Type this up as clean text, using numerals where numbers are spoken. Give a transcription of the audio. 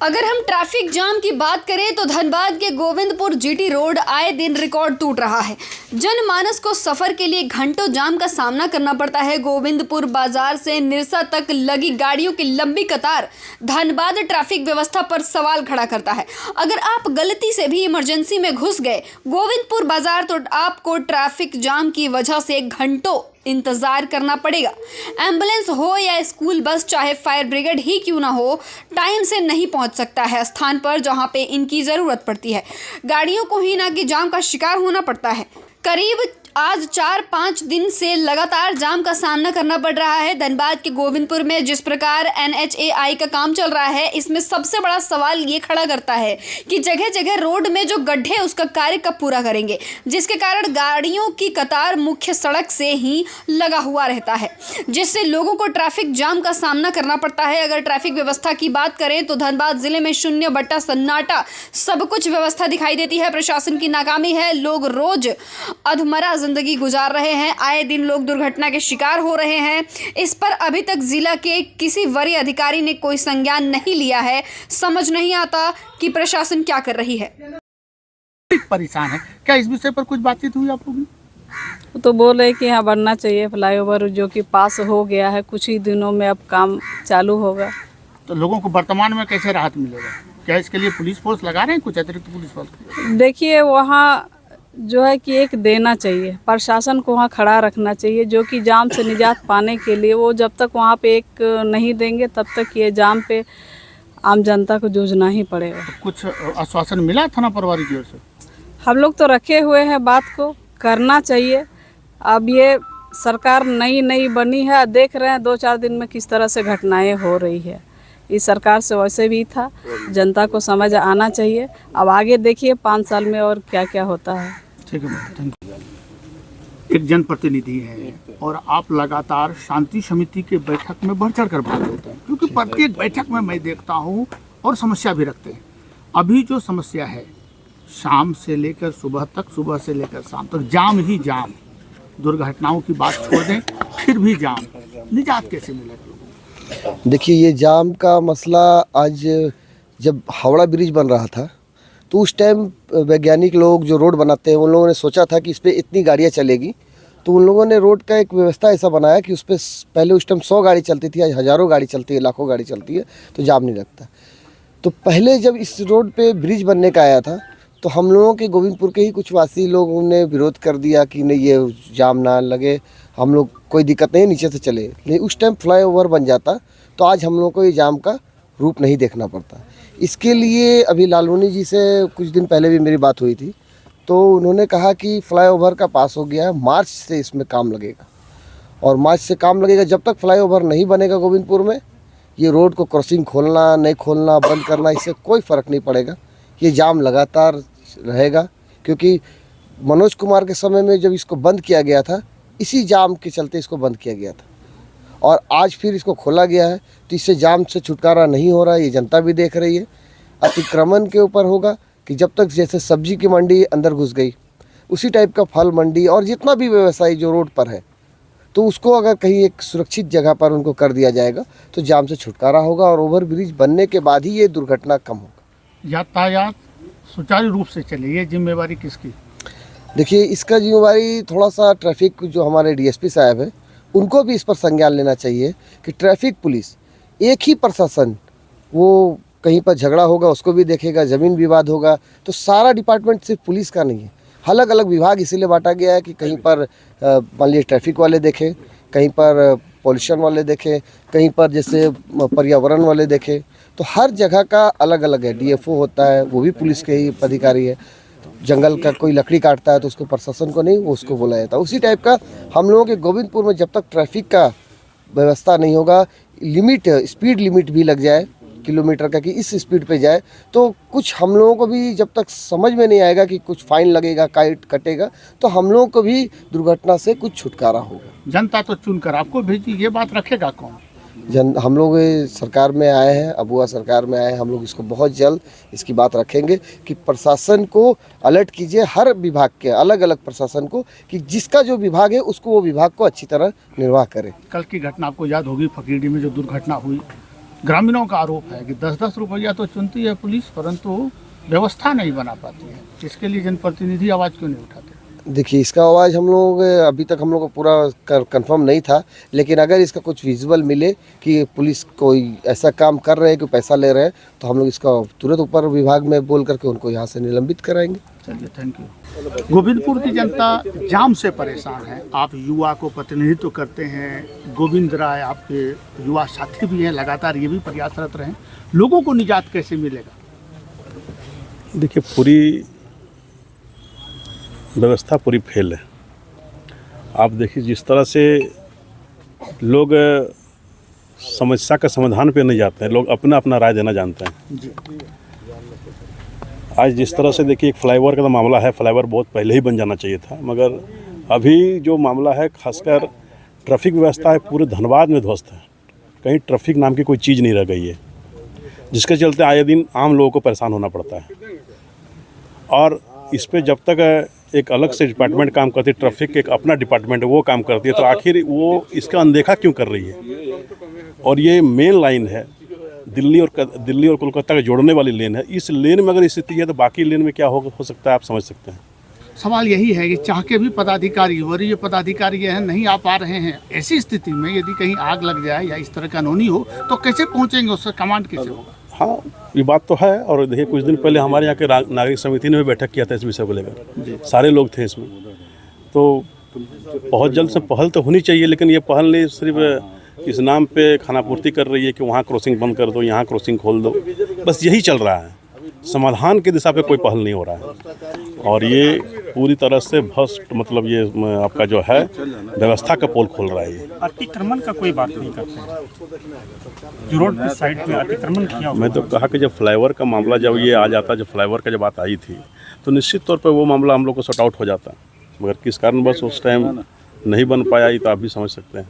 अगर हम traffic jam की बात करें तो धनबाद के गोविंदपुर जीटी रोड आए दिन रिकॉर्ड टूट रहा है। जनमानस को सफर के लिए घंटों जाम का सामना करना पड़ता है। गोविंदपुर बाजार से निरसा तक लगी गाड़ियों की लंबी कतार धनबाद ट्रैफिक व्यवस्था पर सवाल खड़ा करता है। अगर आप गलती से भी इमरजेंसी में घुस गए गोविंदपुर बाजार तो आपको ट्रैफिक जाम की वजह से घंटों इंतजार करना पड़ेगा। एम्बुलेंस हो या स्कूल बस, चाहे फायर ब्रिगेड ही क्यों ना हो, टाइम से नहीं पहुंच सकता है स्थान पर जहां पे इनकी ज़रूरत पड़ती है। गाड़ियों को ही ना कि जाम का शिकार होना पड़ता है। करीब आज 4-5 दिन से लगातार जाम का सामना करना पड़ रहा है। धनबाद के गोविंदपुर में जिस प्रकार NHAI का काम चल रहा है, इसमें सबसे बड़ा सवाल ये खड़ा करता है कि जगह जगह रोड में जो गड्ढे उसका कार्य कब पूरा करेंगे, जिसके कारण गाड़ियों की कतार मुख्य सड़क से ही लगा हुआ रहता है, जिससे लोगों को ट्रैफिक जाम का सामना करना पड़ता है। अगर ट्रैफिक व्यवस्था की बात करें तो धनबाद जिले में शून्य बट्टा सन्नाटा सब कुछ व्यवस्था दिखाई देती है। प्रशासन की नाकामी है। लोग रोज अधमरा जिंदगी गुजार रहे हैं। आए दिन लोग दुर्घटना के शिकार हो रहे हैं। इस पर अभी तक जिला के किसी वरीय अधिकारी ने कोई संज्ञान नहीं लिया है। समझ नहीं आता कि प्रशासन क्या कर रही है। परेशान है। क्या इस विषय पर कुछ बातचीत हुई आप लोगों की? तो बोल रहे कि यहाँ बनना चाहिए फ्लाईओवर, जो कि पास हो गया है, कुछ ही दिनों में अब काम चालू होगा। तो लोगों को वर्तमान में कैसे राहत मिलेगा? क्या इसके लिए पुलिस फोर्स लगा रहे हैं, कुछ अतिरिक्त पुलिस फोर्स? देखिए, वहाँ जो है कि एक देना चाहिए, प्रशासन को वहाँ खड़ा रखना चाहिए, जो कि जाम से निजात पाने के लिए। वो जब तक वहाँ पे एक नहीं देंगे तब तक ये जाम पे आम जनता को जूझना ही पड़ेगा। तो कुछ आश्वासन मिला थाना प्रभारी की ओर से? हम लोग तो रखे हुए हैं, बात को करना चाहिए। अब ये सरकार नई बनी है, देख रहे हैं 2-4 दिन में किस तरह से घटनाएं हो रही है। इस सरकार से वैसे भी था, जनता को समझ आना चाहिए। अब आगे देखिए 5 साल में और क्या क्या होता है। ठीक है, थैंक यू। एक जनप्रतिनिधि है और आप लगातार शांति समिति के बैठक में बढ़ चढ़ कर भाग लेते हैं, क्योंकि प्रत्येक बैठक में मैं देखता हूँ और समस्या भी रखते हैं। अभी जो समस्या है, शाम से लेकर सुबह तक, सुबह से लेकर शाम तक जाम ही जाम। दुर्घटनाओं की बात छोड़ दें, फिर भी जाम। निजात कैसे मिलेगा? देखिए, ये जाम का मसला आज जब हावड़ा ब्रिज बन रहा था तो उस टाइम वैज्ञानिक लोग जो रोड बनाते हैं उन लोगों ने सोचा था कि इस पर इतनी गाड़ियाँ चलेगी, तो उन लोगों ने रोड का एक व्यवस्था ऐसा बनाया कि उस पर पहले उस टाइम 100 गाड़ी चलती थी, आज हज़ारों गाड़ी चलती है, लाखों गाड़ी चलती है, तो जाम नहीं लगता। तो पहले जब इस रोड पे ब्रिज बनने का आया था तो हम लोगों के गोविंदपुर के ही कुछ वासी लोगों ने विरोध कर दिया कि नहीं, ये जाम ना लगे, हम लोग कोई दिक्कत नहीं, नीचे से चले। लेकिन उस टाइम फ्लाईओवर बन जाता तो आज हम लोगों को ये जाम का रूप नहीं देखना पड़ता। इसके लिए अभी लालवानी जी से कुछ दिन पहले भी मेरी बात हुई थी, तो उन्होंने कहा कि फ्लाईओवर का पास हो गया है, मार्च से इसमें काम लगेगा, और मार्च से काम लगेगा। जब तक फ्लाईओवर नहीं बनेगा गोविंदपुर में, ये रोड को क्रॉसिंग खोलना नहीं खोलना, बंद करना, इससे कोई फ़र्क नहीं पड़ेगा। ये जाम लगातार रहेगा, क्योंकि मनोज कुमार के समय में जब इसको बंद किया गया था, इसी जाम के चलते इसको बंद किया गया था, और आज फिर इसको खोला गया है, तो इससे जाम से छुटकारा नहीं हो रहा है। ये जनता भी देख रही है। अतिक्रमण के ऊपर होगा कि जब तक जैसे सब्जी की मंडी अंदर घुस गई, उसी टाइप का फल मंडी और जितना भी व्यवसायी जो रोड पर है, तो उसको अगर कहीं एक सुरक्षित जगह पर उनको कर दिया जाएगा तो जाम से छुटकारा होगा, और ओवर ब्रिज बनने के बाद ही ये दुर्घटना कम होगा। यातायात सुचारू रूप से चले, ये जिम्मेवारी किसकी? देखिए, इसका जिम्मेवारी थोड़ा सा ट्रैफिक जो हमारे DSP साहब हैं, उनको भी इस पर संज्ञान लेना चाहिए कि ट्रैफिक पुलिस एक ही प्रशासन, वो कहीं पर झगड़ा होगा उसको भी देखेगा, ज़मीन विवाद होगा तो सारा डिपार्टमेंट सिर्फ पुलिस का नहीं है, अलग अलग विभाग इसीलिए बांटा गया है कि कहीं पर मान लीजिए ट्रैफिक वाले देखें, कहीं पर पॉल्यूशन वाले देखें, कहीं पर जैसे पर्यावरण वाले देखें, तो हर जगह का अलग अलग है। DFO होता है, वो भी पुलिस के ही अधिकारी है। जंगल का कोई लकड़ी काटता है तो उसको प्रशासन को नहीं, वो उसको बोला जाता है। उसी टाइप का हम लोगों के गोविंदपुर में जब तक ट्रैफिक का व्यवस्था नहीं होगा, लिमिट, स्पीड लिमिट भी लग जाए किलोमीटर का कि इस स्पीड पे जाए, तो कुछ हम लोगों को भी जब तक समझ में नहीं आएगा कि कुछ फाइन लगेगा, काइट कटेगा, तो हम लोगों को भी दुर्घटना से कुछ छुटकारा होगा। जनता तो चुनकर आपको भेजी, ये बात रखेगा कौन? हम लोग सरकार में आए हैं, अबुआ सरकार में आए हैं, हम लोग इसको बहुत जल्द इसकी बात रखेंगे कि प्रशासन को अलर्ट कीजिए, हर विभाग के अलग अलग प्रशासन को, कि जिसका जो विभाग है उसको वो विभाग को अच्छी तरह निर्वाह करे। कल की घटना आपको याद होगी, फकीरडी में जो दुर्घटना हुई, ग्रामीणों का आरोप है कि 10-10 रुपया तो चुनती है पुलिस, परंतु व्यवस्था नहीं बना पाती है। इसके लिए जनप्रतिनिधि आवाज़ क्यों नहीं उठाते? देखिए, इसका आवाज़ हम लोग अभी तक हम लोग को पूरा कंफर्म नहीं था, लेकिन अगर इसका कुछ विजुअल मिले कि पुलिस कोई ऐसा काम कर रहे हैं कि पैसा ले रहे हैं, तो हम लोग इसका तुरंत ऊपर विभाग में बोल करके उनको यहाँ से निलंबित कराएंगे। चलिए, थैंक यू। गोविंदपुर की जनता जाम से परेशान है। आप युवा को प्रतिनिधित्व करते हैं, गोविंद राय आपके युवा साथी भी हैं, लगातार ये भी प्रयासरत रहे। लोगों को निजात कैसे मिलेगा? देखिए, पूरी व्यवस्था पूरी फेल है। आप देखिए जिस तरह से लोग समस्या का समाधान पे नहीं जाते हैं, लोग अपना अपना राय देना जानते हैं। जी। आज जिस तरह से देखिए एक फ्लाईओवर का तो मामला है, फ्लाईओवर बहुत पहले ही बन जाना चाहिए था, मगर अभी जो मामला है खासकर ट्रैफिक व्यवस्था है पूरे धनबाद में ध्वस्त है। कहीं ट्रैफिक नाम की कोई चीज़ नहीं रह गई है, जिसके चलते आए दिन आम लोगों को परेशान होना पड़ता है। और इस पे जब तक एक अलग से डिपार्टमेंट काम करती है, ट्रैफिक एक अपना डिपार्टमेंट वो काम करती है, तो आखिर वो इसका अनदेखा क्यों कर रही है? और ये मेन लाइन है, दिल्ली और कोलकाता को जोड़ने वाली लेन है। इस लेन में अगर स्थिति है तो बाकी लेन में क्या हो सकता है, आप समझ सकते हैं। सवाल यही है कि चाह के भी पदाधिकारी, वरीय पदाधिकारी हैं, नहीं आ पा रहे हैं। ऐसी स्थिति में यदि कहीं आग लग जाए या इस तरह का अनहोनी हो तो कैसे पहुंचेंगे, उसका कमांड कैसे होगा? हाँ, ये बात तो है। और देखिए कुछ दिन पहले हमारे यहाँ के नागरिक समिति ने भी बैठक किया था इस विषय को लेकर, सारे लोग थे इसमें। तो बहुत जल्द से पहल तो होनी चाहिए, लेकिन ये पहल नहीं सिर्फ इस नाम पे खानापूर्ति कर रही है कि वहाँ क्रॉसिंग बंद कर दो, यहाँ क्रॉसिंग खोल दो, बस यही चल रहा है। समाधान की दिशा पे कोई पहल नहीं हो रहा है और ये पूरी तरह से भ्रष्ट, मतलब ये आपका जो है व्यवस्था का पोल खोल रहा है। ये अतिक्रमण का कोई बात नहीं करते हैं, जो रोड की साइड में अतिक्रमण किया हुआ। मैं तो कहा कि जब फ्लाईओवर का मामला जब ये आ जाता, जब फ्लाईओवर का जब बात आई थी तो निश्चित तौर पर वो मामला हम लोग को सॉर्ट आउट हो जाता, मगर किस कारण बस उस टाइम नहीं बन पाया, ये तो आप भी समझ सकते हैं।